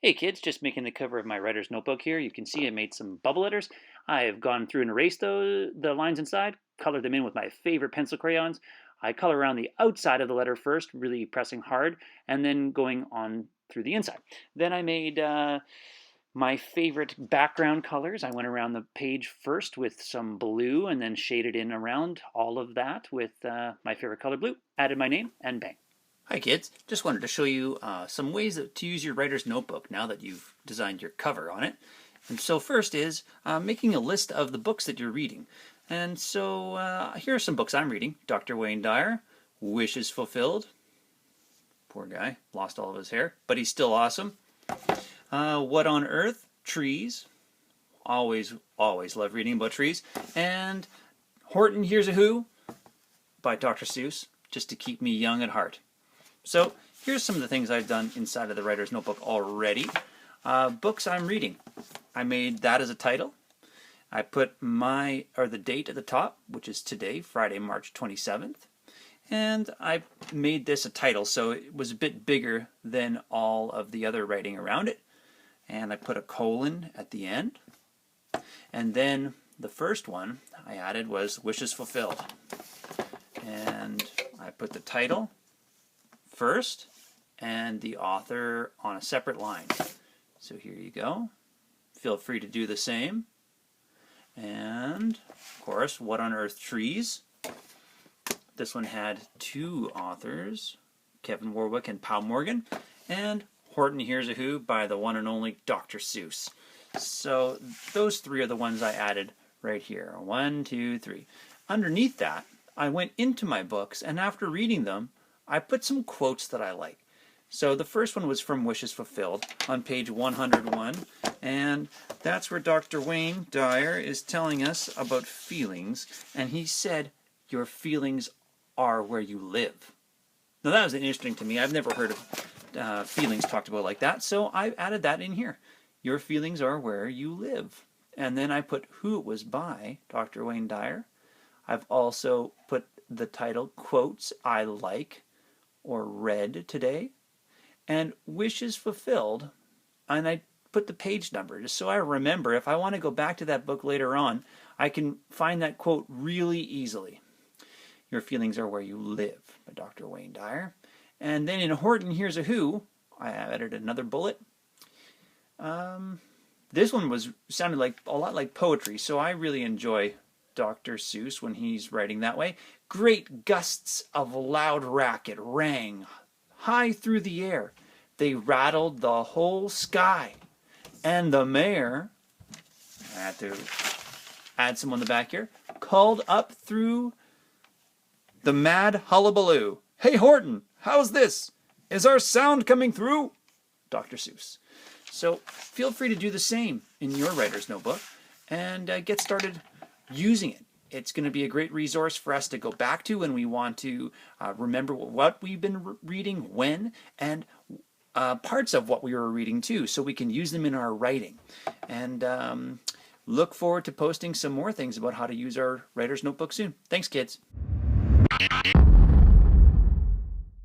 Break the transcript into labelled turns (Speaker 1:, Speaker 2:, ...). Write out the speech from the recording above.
Speaker 1: Hey kids, just making the cover of my writer's notebook here. You can see I made some bubble letters. I have gone through and erased the lines inside, colored them in with my favorite pencil crayons. I color around the outside of the letter first, really pressing hard, and then going on through the inside. Then I made my favorite background colors. I went around the page first with some blue and then shaded in around all of that with my favorite color blue. Added my name and bang.
Speaker 2: Hi kids, just wanted to show you some ways to use your writer's notebook now that you've designed your cover on it. And so first is making a list of the books that you're reading. And so here are some books I'm reading. Dr. Wayne Dyer, Wishes Fulfilled. Poor guy, lost all of his hair, but he's still awesome. What on Earth? Trees. Always love reading about trees. And Horton Hears a Who by Dr. Seuss, just to keep me young at heart. So here's some of the things I've done inside of the writer's notebook already. Books I'm reading. I made that as a title. I put the date at the top, which is today, Friday, March 27th. And I made this a title, so it was a bit bigger than all of the other writing around it. And I put a colon at the end. And then the first one I added was Wishes Fulfilled. And I put the title first and the author on a separate line. So here you go. Feel free to do the same. And of course, What on Earth? Trees. This one had two authors, Kevin Warwick and Pal Morgan, and Horton Hears a Who by the one and only Dr. Seuss. So those three are the ones I added right here. 1, 2, 3. Underneath that, I went into my books, and after reading them, I put some quotes that I like. So the first one was from Wishes Fulfilled on page 101, and that's where Dr. Wayne Dyer is telling us about feelings, and he said, your feelings are where you live. Now that was interesting to me. I've never heard of feelings talked about like that, so I added that in here. Your feelings are where you live. And then I put who it was by, Dr. Wayne Dyer. I've also put the title, quotes I like or read today, and Wishes Fulfilled, and I put the page number just so I remember if I want to go back to that book later on, I can find that quote really easily. Your feelings are where you live by Dr. Wayne Dyer. And then in Horton Hears a Who, I added another bullet. This one sounded like a lot like poetry, so I really enjoy Dr. Seuss when he's writing that way. Great gusts of loud racket rang high through the air. They rattled the whole sky. And the mayor, I had to add some on the back here, called up through the mad hullabaloo. Hey Horton, how's this? Is our sound coming through? Dr. Seuss. So feel free to do the same in your writer's notebook and get started using it. It's going to be a great resource for us to go back to when we want to remember what we've been reading, when, and parts of what we were reading too, so we can use them in our writing. And look forward to posting some more things about how to use our writer's notebook soon. Thanks, kids.